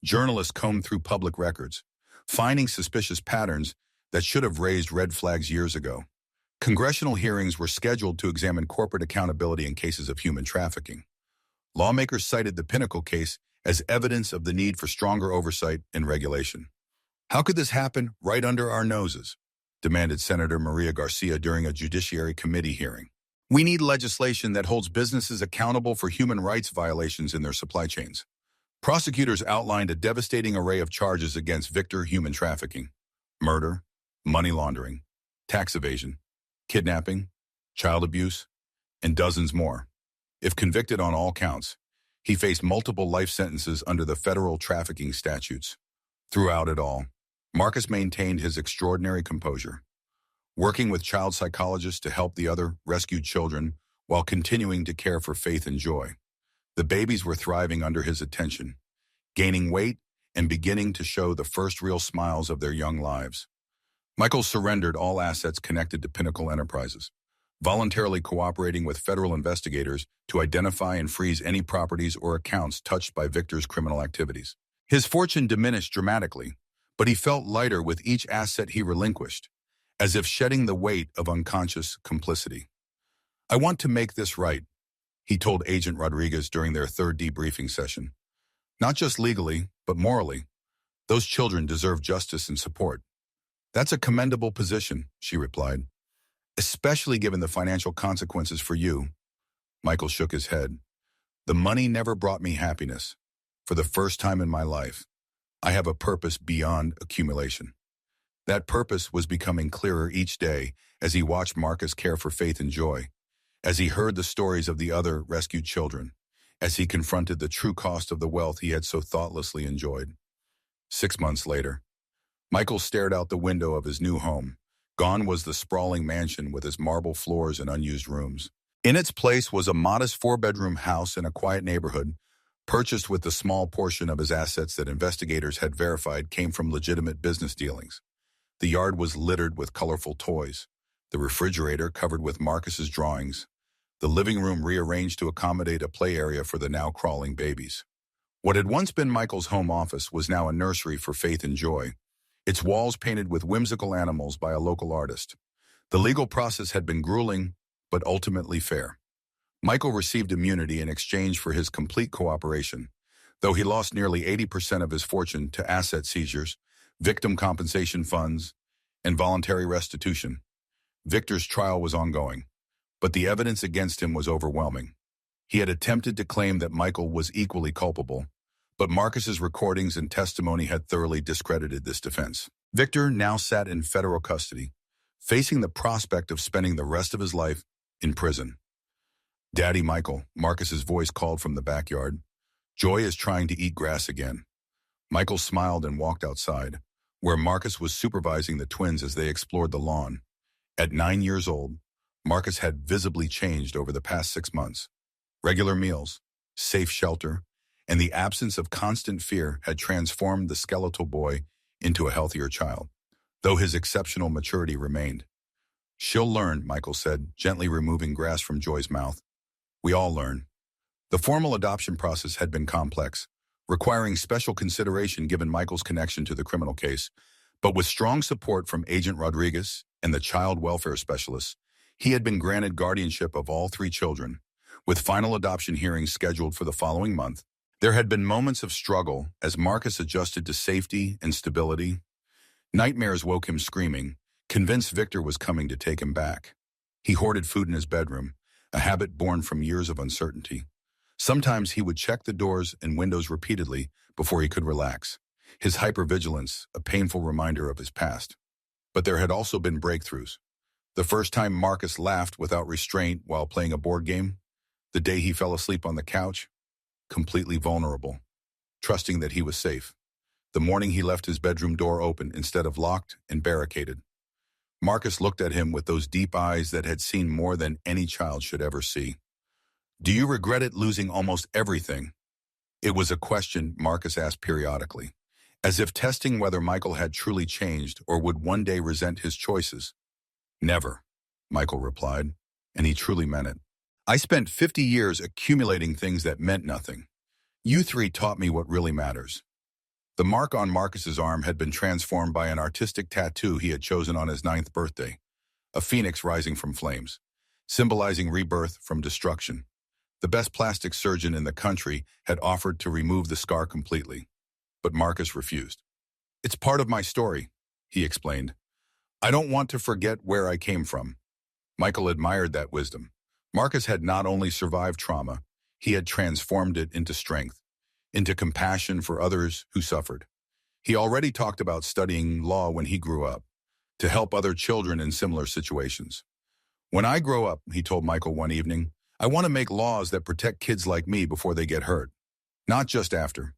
Journalists combed through public records, finding suspicious patterns that should have raised red flags years ago. Congressional hearings were scheduled to examine corporate accountability in cases of human trafficking. Lawmakers cited the Pinnacle case as evidence of the need for stronger oversight and regulation. How could this happen right under our noses? Demanded Senator Maria Garcia during a Judiciary Committee hearing. We need legislation that holds businesses accountable for human rights violations in their supply chains. Prosecutors outlined a devastating array of charges against Victor: human trafficking, murder, money laundering, tax evasion, kidnapping, child abuse, and dozens more. If convicted on all counts, he faced multiple life sentences under the federal trafficking statutes. Throughout it all, Marcus maintained his extraordinary composure, working with child psychologists to help the other rescued children while continuing to care for Faith and Joy. The babies were thriving under his attention, gaining weight and beginning to show the first real smiles of their young lives. Michael surrendered all assets connected to Pinnacle Enterprises, voluntarily cooperating with federal investigators to identify and freeze any properties or accounts touched by Victor's criminal activities. His fortune diminished dramatically, but he felt lighter with each asset he relinquished, as if shedding the weight of unconscious complicity. I want to make this right, he told Agent Rodriguez during their third debriefing session. Not just legally, but morally. Those children deserve justice and support. That's a commendable position, she replied, especially given the financial consequences for you. Michael shook his head. The money never brought me happiness. For the first time in my life, I have a purpose beyond accumulation. That purpose was becoming clearer each day as he watched Marcus care for Faith and Joy, as he heard the stories of the other rescued children, as he confronted the true cost of the wealth he had so thoughtlessly enjoyed. 6 months later, Michael stared out the window of his new home. Gone was the sprawling mansion with its marble floors and unused rooms. In its place was a modest 4-bedroom house in a quiet neighborhood, purchased with the small portion of his assets that investigators had verified came from legitimate business dealings. The yard was littered with colorful toys, the refrigerator covered with Marcus's drawings, the living room rearranged to accommodate a play area for the now crawling babies. What had once been Michael's home office was now a nursery for Faith and Joy, its walls painted with whimsical animals by a local artist. The legal process had been grueling, but ultimately fair. Michael received immunity in exchange for his complete cooperation, though he lost nearly 80% of his fortune to asset seizures, victim compensation funds, and voluntary restitution. Victor's trial was ongoing, but the evidence against him was overwhelming. He had attempted to claim that Michael was equally culpable, but Marcus's recordings and testimony had thoroughly discredited this defense. Victor now sat in federal custody, facing the prospect of spending the rest of his life in prison. Daddy Michael, Marcus's voice called from the backyard. Joy is trying to eat grass again. Michael smiled and walked outside, where Marcus was supervising the twins as they explored the lawn. At 9 years old, Marcus had visibly changed over the past 6 months. Regular meals, safe shelter, and the absence of constant fear had transformed the skeletal boy into a healthier child, though his exceptional maturity remained. "She'll learn," Michael said, gently removing grass from Joy's mouth. "We all learn." The formal adoption process had been complex, requiring special consideration given Michael's connection to the criminal case, but with strong support from Agent Rodriguez and the child welfare specialists, he had been granted guardianship of all 3 children, with final adoption hearings scheduled for the following month. There had been moments of struggle as Marcus adjusted to safety and stability. Nightmares woke him screaming, convinced Victor was coming to take him back. He hoarded food in his bedroom, a habit born from years of uncertainty. Sometimes he would check the doors and windows repeatedly before he could relax, his hypervigilance a painful reminder of his past. But there had also been breakthroughs. The first time Marcus laughed without restraint while playing a board game, the day he fell asleep on the couch, completely vulnerable, trusting that he was safe. The morning he left his bedroom door open instead of locked and barricaded. Marcus looked at him with those deep eyes that had seen more than any child should ever see. "Do you regret it, losing almost everything?" It was a question Marcus asked periodically, as if testing whether Michael had truly changed or would one day resent his choices. "Never," Michael replied, and he truly meant it. "I spent 50 years accumulating things that meant nothing. You 3 taught me what really matters." The mark on Marcus's arm had been transformed by an artistic tattoo he had chosen on his 9th birthday, a phoenix rising from flames, symbolizing rebirth from destruction. The best plastic surgeon in the country had offered to remove the scar completely, but Marcus refused. "It's part of my story," he explained. "I don't want to forget where I came from." Michael admired that wisdom. Marcus had not only survived trauma, he had transformed it into strength, into compassion for others who suffered. He already talked about studying law when he grew up, to help other children in similar situations. "When I grow up," he told Michael one evening, "I want to make laws that protect kids like me before they get hurt, not just after."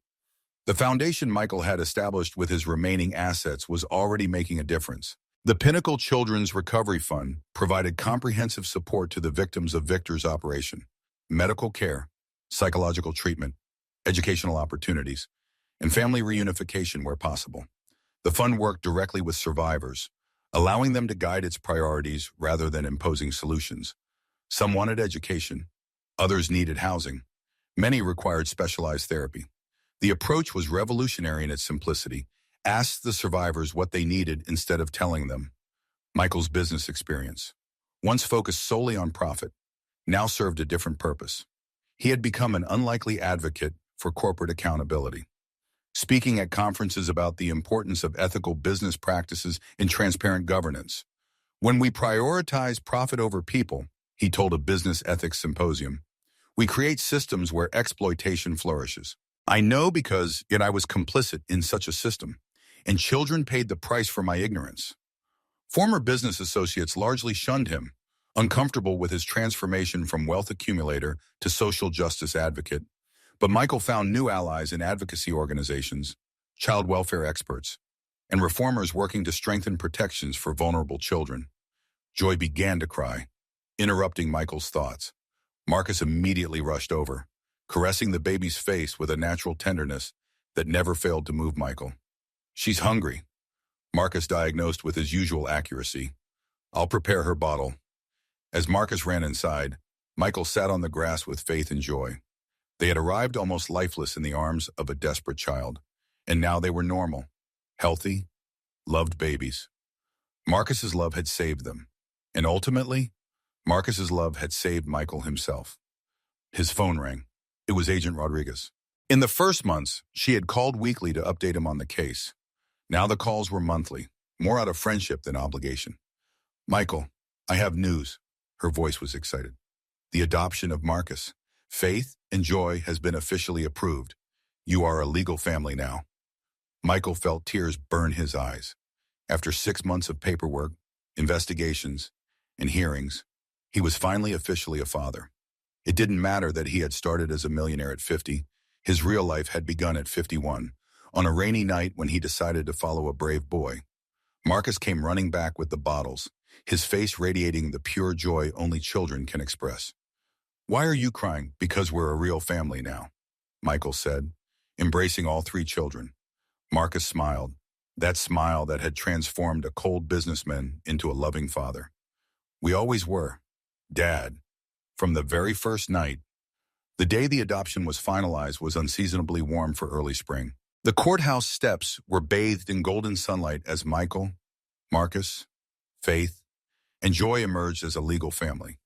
The foundation Michael had established with his remaining assets was already making a difference. The Pinnacle Children's Recovery Fund provided comprehensive support to the victims of Victor's operation: medical care, psychological treatment, educational opportunities, and family reunification where possible. The fund worked directly with survivors, allowing them to guide its priorities rather than imposing solutions. Some wanted education, others needed housing, many required specialized therapy. The approach was revolutionary in its simplicity: asked the survivors what they needed instead of telling them. Michael's business experience, once focused solely on profit, now served a different purpose. He had become an unlikely advocate for corporate accountability, speaking at conferences about the importance of ethical business practices and transparent governance. "When we prioritize profit over people," he told a business ethics symposium, "we create systems where exploitation flourishes. I know because yet I was complicit in such a system, and children paid the price for my ignorance." Former business associates largely shunned him, uncomfortable with his transformation from wealth accumulator to social justice advocate. But Michael found new allies in advocacy organizations, child welfare experts, and reformers working to strengthen protections for vulnerable children. Joy began to cry, interrupting Michael's thoughts. Marcus immediately rushed over, caressing the baby's face with a natural tenderness that never failed to move Michael. "She's hungry," Marcus diagnosed with his usual accuracy. "I'll prepare her bottle." As Marcus ran inside, Michael sat on the grass with faith and joy. They had arrived almost lifeless in the arms of a desperate child, and now they were normal, healthy, loved babies. Marcus's love had saved them, and ultimately, Marcus's love had saved Michael himself. His phone rang. It was Agent Rodriguez. In the first months, she had called weekly to update him on the case. Now the calls were monthly, more out of friendship than obligation. "Michael, I have news." Her voice was excited. "The adoption of Marcus, Faith, and Joy has been officially approved. You are a legal family now." Michael felt tears burn his eyes. After 6 months of paperwork, investigations, and hearings, he was finally officially a father. It didn't matter that he had started as a millionaire at 50. His real life had begun at 51, On a rainy night when he decided to follow a brave boy, Marcus came running back with the bottles, his face radiating the pure joy only children can express. "Why are you crying? Because we're a real family now," Michael said, embracing all three children. Marcus smiled, that smile that had transformed a cold businessman into a loving father. "We always were, Dad." From the very first night, the day the adoption was finalized was unseasonably warm for early spring. The courthouse steps were bathed in golden sunlight as Michael, Marcus, Faith, and Joy emerged as a legal family.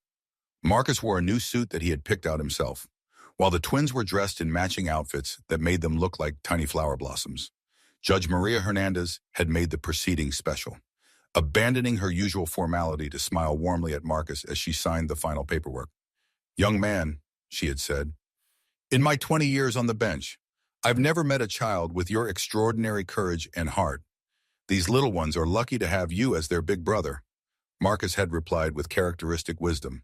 Marcus wore a new suit that he had picked out himself, while the twins were dressed in matching outfits that made them look like tiny flower blossoms. Judge Maria Hernandez had made the proceedings special, abandoning her usual formality to smile warmly at Marcus as she signed the final paperwork. "Young man," she had said, "in my 20 years on the bench, I've never met a child with your extraordinary courage and heart. These little ones are lucky to have you as their big brother." Marcus had replied with characteristic wisdom.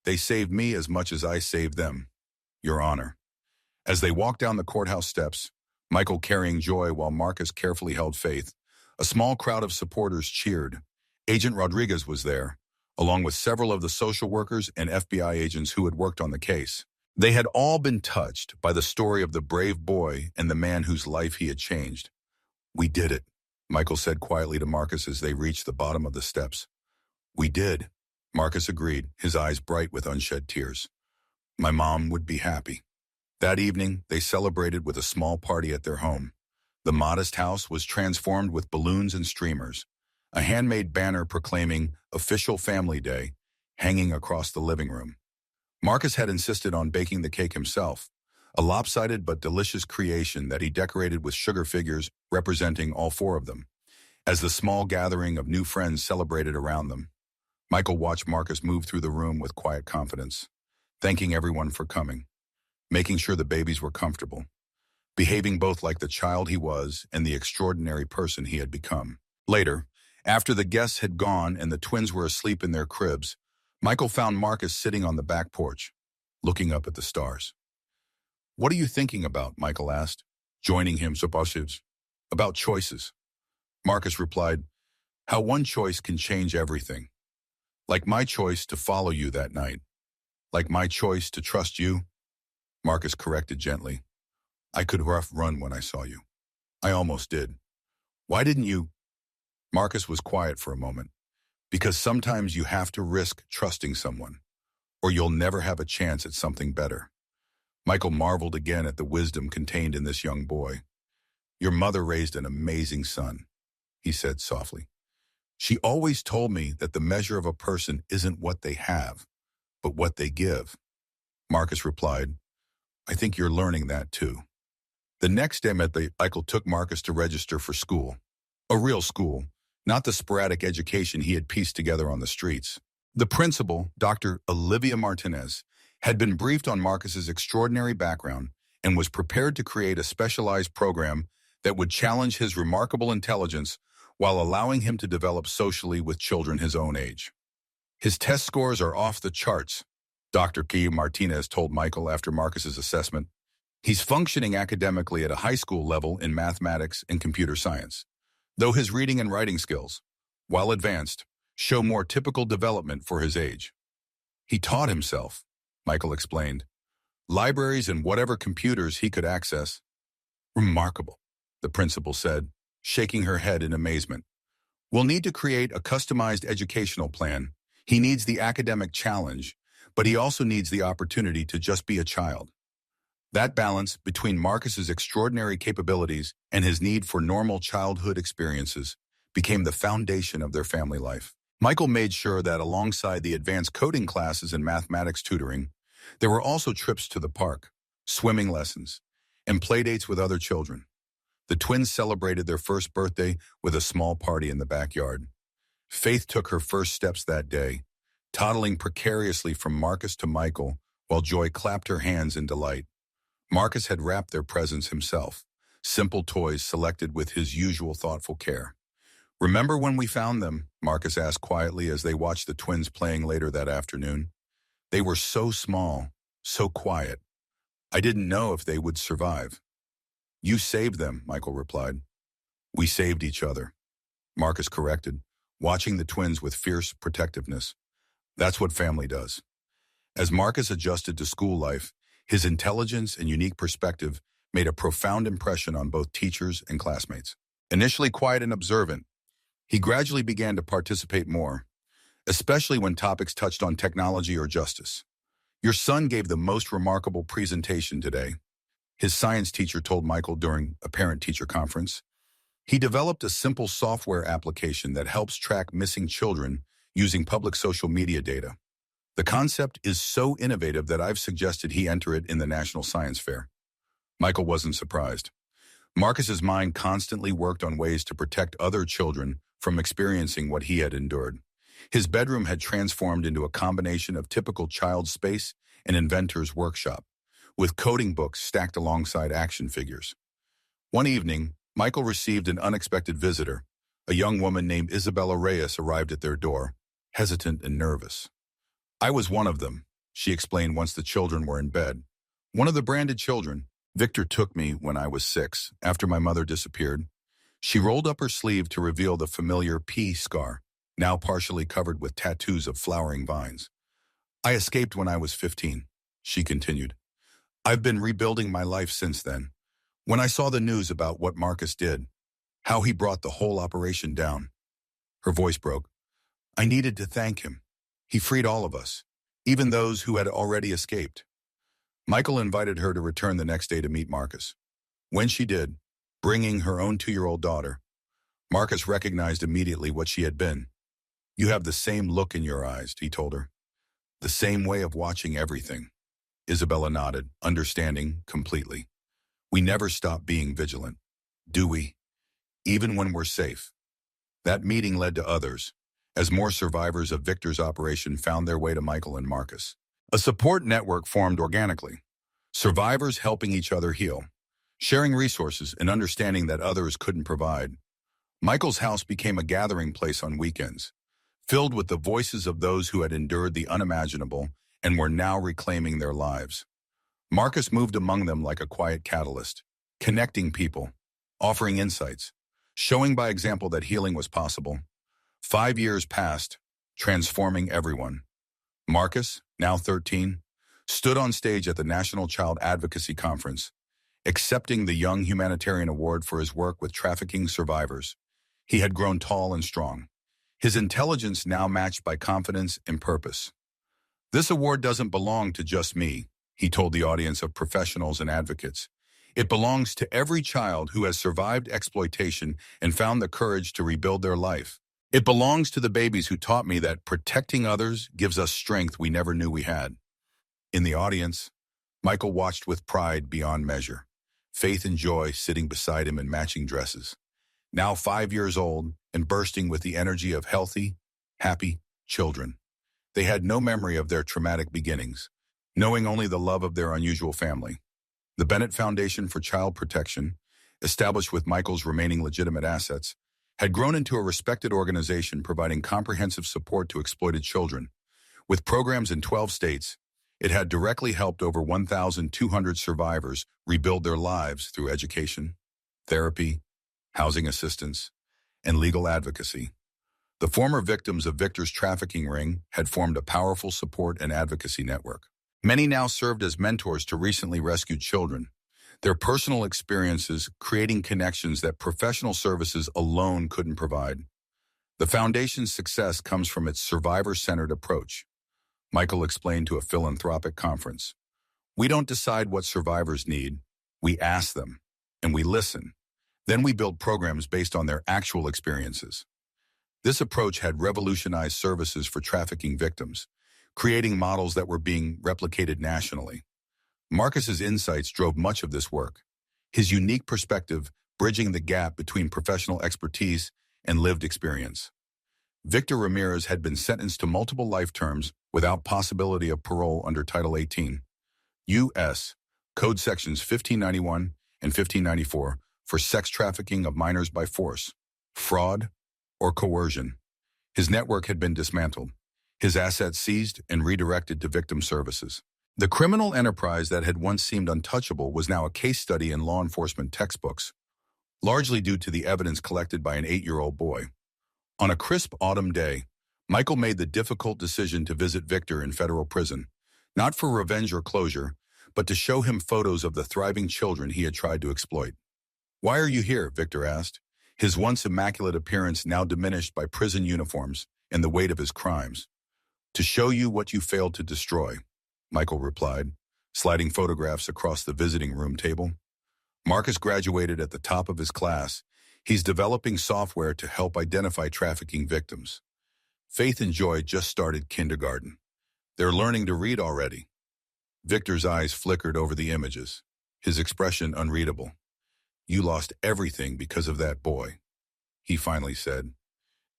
"They saved me as much as I saved them, Your Honor." As they walked down the courthouse steps, Michael carrying Joy while Marcus carefully held Faith, a small crowd of supporters cheered. Agent Rodriguez was there, along with several of the social workers and FBI agents who had worked on the case. They had all been touched by the story of the brave boy and the man whose life he had changed. "We did it," Michael said quietly to Marcus as they reached the bottom of the steps. "We did," Marcus agreed, his eyes bright with unshed tears. "My mom would be happy." That evening, they celebrated with a small party at their home. The modest house was transformed with balloons and streamers, a handmade banner proclaiming Official Family Day hanging across the living room. Marcus had insisted on baking the cake himself, a lopsided but delicious creation that he decorated with sugar figures representing all four of them. As the small gathering of new friends celebrated around them, Michael watched Marcus move through the room with quiet confidence, thanking everyone for coming, making sure the babies were comfortable, behaving both like the child he was and the extraordinary person he had become. Later, after the guests had gone and the twins were asleep in their cribs, Michael found Marcus sitting on the back porch, looking up at the stars. "What are you thinking about?" Michael asked, joining him. "About choices." Marcus replied, "How one choice can change everything. Like my choice to follow you that night. Like my choice to trust you." Marcus corrected gently. "I could rough run when I saw you. I almost did. Why didn't you?" Marcus was quiet for a moment. "Because sometimes you have to risk trusting someone, or you'll never have a chance at something better." Michael marveled again at the wisdom contained in this young boy. "Your mother raised an amazing son," he said softly. "She always told me that the measure of a person isn't what they have, but what they give." Marcus replied, "I think you're learning that too." The next day, Michael took Marcus to register for school. A real school, not the sporadic education he had pieced together on the streets. The principal, Dr. Olivia Martinez, had been briefed on Marcus's extraordinary background and was prepared to create a specialized program that would challenge his remarkable intelligence while allowing him to develop socially with children his own age. "His test scores are off the charts," Dr. Key Martinez told Michael after Marcus's assessment. "He's functioning academically at a high school level in mathematics and computer science, though his reading and writing skills, while advanced, show more typical development for his age. He taught himself," Michael explained. "Libraries and whatever computers he could access." "Remarkable," the principal said, shaking her head in amazement. "We'll need to create a customized educational plan. He needs the academic challenge, but he also needs the opportunity to just be a child." That balance between Marcus's extraordinary capabilities and his need for normal childhood experiences became the foundation of their family life. Michael made sure that alongside the advanced coding classes and mathematics tutoring, there were also trips to the park, swimming lessons, and playdates with other children. The twins celebrated their first birthday with a small party in the backyard. Faith took her first steps that day, toddling precariously from Marcus to Michael while Joy clapped her hands in delight. Marcus had wrapped their presents himself, simple toys selected with his usual thoughtful care. "Remember when we found them?" Marcus asked quietly as they watched the twins playing later that afternoon. "They were so small, so quiet. I didn't know if they would survive." You saved them, Michael replied. We saved each other, Marcus corrected, watching the twins with fierce protectiveness. That's what family does. As Marcus adjusted to school life, his intelligence and unique perspective made a profound impression on both teachers and classmates. Initially quiet and observant, he gradually began to participate more, especially when topics touched on technology or justice. Your son gave the most remarkable presentation today, his science teacher told Michael during a parent-teacher conference. He developed a simple software application that helps track missing children using public social media data. The concept is so innovative that I've suggested he enter it in the National Science Fair. Michael wasn't surprised. Marcus's mind constantly worked on ways to protect other children from experiencing what he had endured. His bedroom had transformed into a combination of typical child space and inventor's workshop, with coding books stacked alongside action figures. One evening, Michael received an unexpected visitor. A young woman named Isabella Reyes arrived at their door, hesitant and nervous. I was one of them, she explained once the children were in bed. One of the branded children. Victor took me when I was 6, after my mother disappeared. She rolled up her sleeve to reveal the familiar P scar, now partially covered with tattoos of flowering vines. I escaped when I was 15, she continued. I've been rebuilding my life since then. When I saw the news about what Marcus did, how he brought the whole operation down, her voice broke. I needed to thank him. He freed all of us, even those who had already escaped. Michael invited her to return the next day to meet Marcus. When she did, bringing her own 2-year-old daughter, Marcus recognized immediately what she had been. You have the same look in your eyes, he told her. The same way of watching everything. Isabella nodded, understanding completely. We never stop being vigilant, do we? Even when we're safe. That meeting led to others, as more survivors of Victor's operation found their way to Michael and Marcus. A support network formed organically, survivors helping each other heal, sharing resources and understanding that others couldn't provide. Michael's house became a gathering place on weekends, filled with the voices of those who had endured the unimaginable and were now reclaiming their lives. Marcus moved among them like a quiet catalyst, connecting people, offering insights, showing by example that healing was possible. 5 years passed, transforming everyone. Marcus, now 13, stood on stage at the National Child Advocacy Conference, accepting the Young Humanitarian Award for his work with trafficking survivors. He had grown tall and strong, his intelligence now matched by confidence and purpose. This award doesn't belong to just me, he told the audience of professionals and advocates. It belongs to every child who has survived exploitation and found the courage to rebuild their life. It belongs to the babies who taught me that protecting others gives us strength we never knew we had. In the audience, Michael watched with pride beyond measure, faith and joy sitting beside him in matching dresses. Now 5 years old and bursting with the energy of healthy, happy children. They had no memory of their traumatic beginnings, knowing only the love of their unusual family. The Bennett Foundation for Child Protection, established with Michael's remaining legitimate assets, had grown into a respected organization providing comprehensive support to exploited children. With programs in 12 states, it had directly helped over 1,200 survivors rebuild their lives through education, therapy, housing assistance, and legal advocacy. The former victims of Victor's trafficking ring had formed a powerful support and advocacy network. Many now served as mentors to recently rescued children, their personal experiences creating connections that professional services alone couldn't provide. The foundation's success comes from its survivor-centered approach. Michael explained to a philanthropic conference. We don't decide what survivors need, we ask them, and we listen. Then we build programs based on their actual experiences. This approach had revolutionized services for trafficking victims, creating models that were being replicated nationally. Marcus's insights drove much of this work, his unique perspective bridging the gap between professional expertise and lived experience. Victor Ramirez had been sentenced to multiple life terms without possibility of parole under Title 18, U.S. Code Sections 1591 and 1594 for sex trafficking of minors by force, fraud, or coercion. His network had been dismantled, his assets seized and redirected to victim services. The criminal enterprise that had once seemed untouchable was now a case study in law enforcement textbooks, largely due to the evidence collected by an 8-year-old boy. On a crisp autumn day, Michael made the difficult decision to visit Victor in federal prison, not for revenge or closure, but to show him photos of the thriving children he had tried to exploit. "Why are you here?" Victor asked, his once immaculate appearance now diminished by prison uniforms and the weight of his crimes. "To show you what you failed to destroy," Michael replied, sliding photographs across the visiting room table. "Marcus graduated at the top of his class. He's developing software to help identify trafficking victims. Faith and Joy just started kindergarten. They're learning to read already." Victor's eyes flickered over the images, his expression unreadable. "You lost everything because of that boy," he finally said.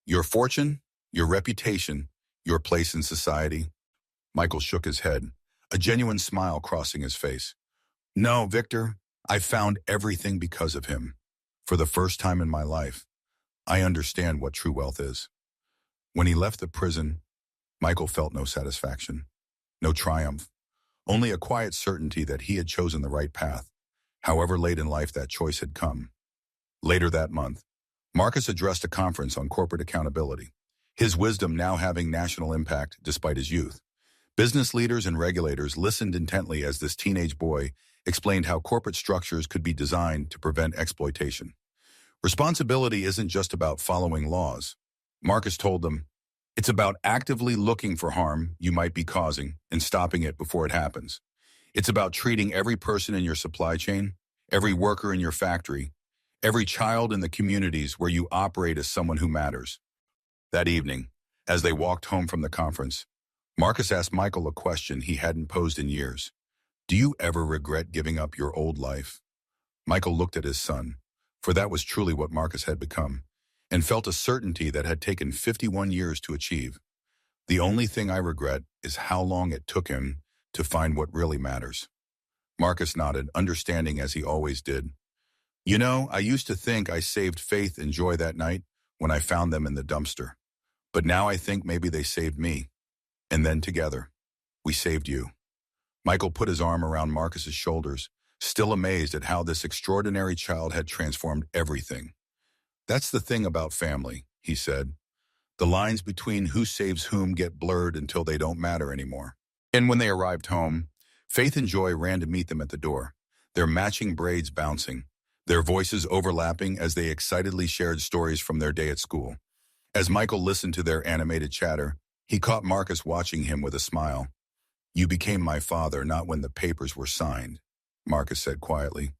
"Your fortune, your reputation, your place in society?" Michael shook his head, a genuine smile crossing his face. "No, Victor, I found everything because of him. For the first time in my life, I understand what true wealth is." When he left the prison, Michael felt no satisfaction, no triumph, only a quiet certainty that he had chosen the right path, however late in life that choice had come. Later that month, Marcus addressed a conference on corporate accountability, his wisdom now having national impact despite his youth. Business leaders and regulators listened intently as this teenage boy explained how corporate structures could be designed to prevent exploitation. Responsibility isn't just about following laws, Marcus told them. It's about actively looking for harm you might be causing and stopping it before it happens. It's about treating every person in your supply chain, every worker in your factory, every child in the communities where you operate as someone who matters. That evening, as they walked home from the conference, Marcus asked Michael a question he hadn't posed in years. "Do you ever regret giving up your old life?" Michael looked at his son, for that was truly what Marcus had become, and felt a certainty that had taken 51 years to achieve. "The only thing I regret is how long it took him to find what really matters." Marcus nodded, understanding as he always did. "You know, I used to think I saved Faith and Joy that night when I found them in the dumpster. But now I think maybe they saved me. And then together, we saved you." Michael put his arm around Marcus's shoulders, still amazed at how this extraordinary child had transformed everything. "That's the thing about family," he said. "The lines between who saves whom get blurred until they don't matter anymore." And when they arrived home, Faith and Joy ran to meet them at the door, their matching braids bouncing, their voices overlapping as they excitedly shared stories from their day at school. As Michael listened to their animated chatter, he caught Marcus watching him with a smile. "You became my father not when the papers were signed," Marcus said quietly,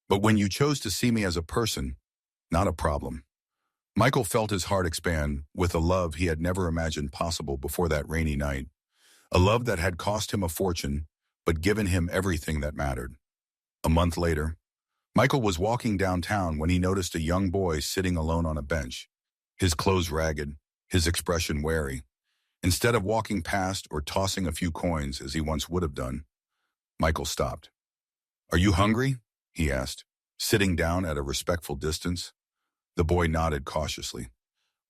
"but when you chose to see me as a person, not a problem." Michael felt his heart expand with a love he had never imagined possible before that rainy night, a love that had cost him a fortune, but given him everything that mattered. A month later, Michael was walking downtown when he noticed a young boy sitting alone on a bench, his clothes ragged, his expression wary. Instead of walking past or tossing a few coins as he once would have done, Michael stopped. "Are you hungry?" he asked, sitting down at a respectful distance. The boy nodded cautiously.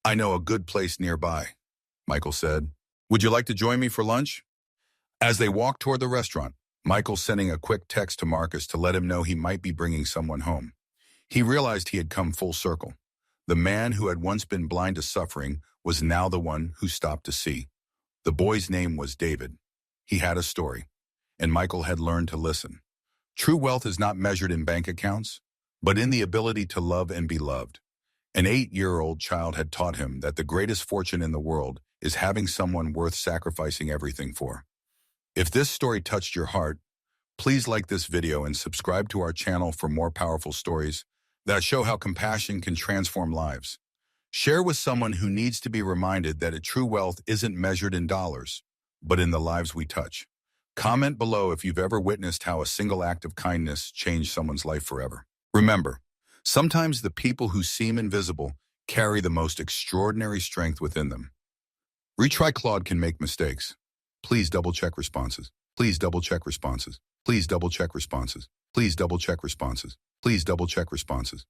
"I know a good place nearby," Michael said. "Would you like to join me for lunch?" As they walked toward the restaurant, Michael sending a quick text to Marcus to let him know he might be bringing someone home. He realized he had come full circle. The man who had once been blind to suffering was now the one who stopped to see. The boy's name was David. He had a story, and Michael had learned to listen. True wealth is not measured in bank accounts, but in the ability to love and be loved. An 8-year-old child had taught him that the greatest fortune in the world is having someone worth sacrificing everything for. If this story touched your heart, please like this video and subscribe to our channel for more powerful stories that show how compassion can transform lives. Share with someone who needs to be reminded that a true wealth isn't measured in dollars, but in the lives we touch. Comment below if you've ever witnessed how a single act of kindness changed someone's life forever. Remember, sometimes the people who seem invisible carry the most extraordinary strength within them. Retry Claude can make mistakes. Please double-check responses. Please double-check responses. Please double-check responses. Please double-check responses. Please double-check responses.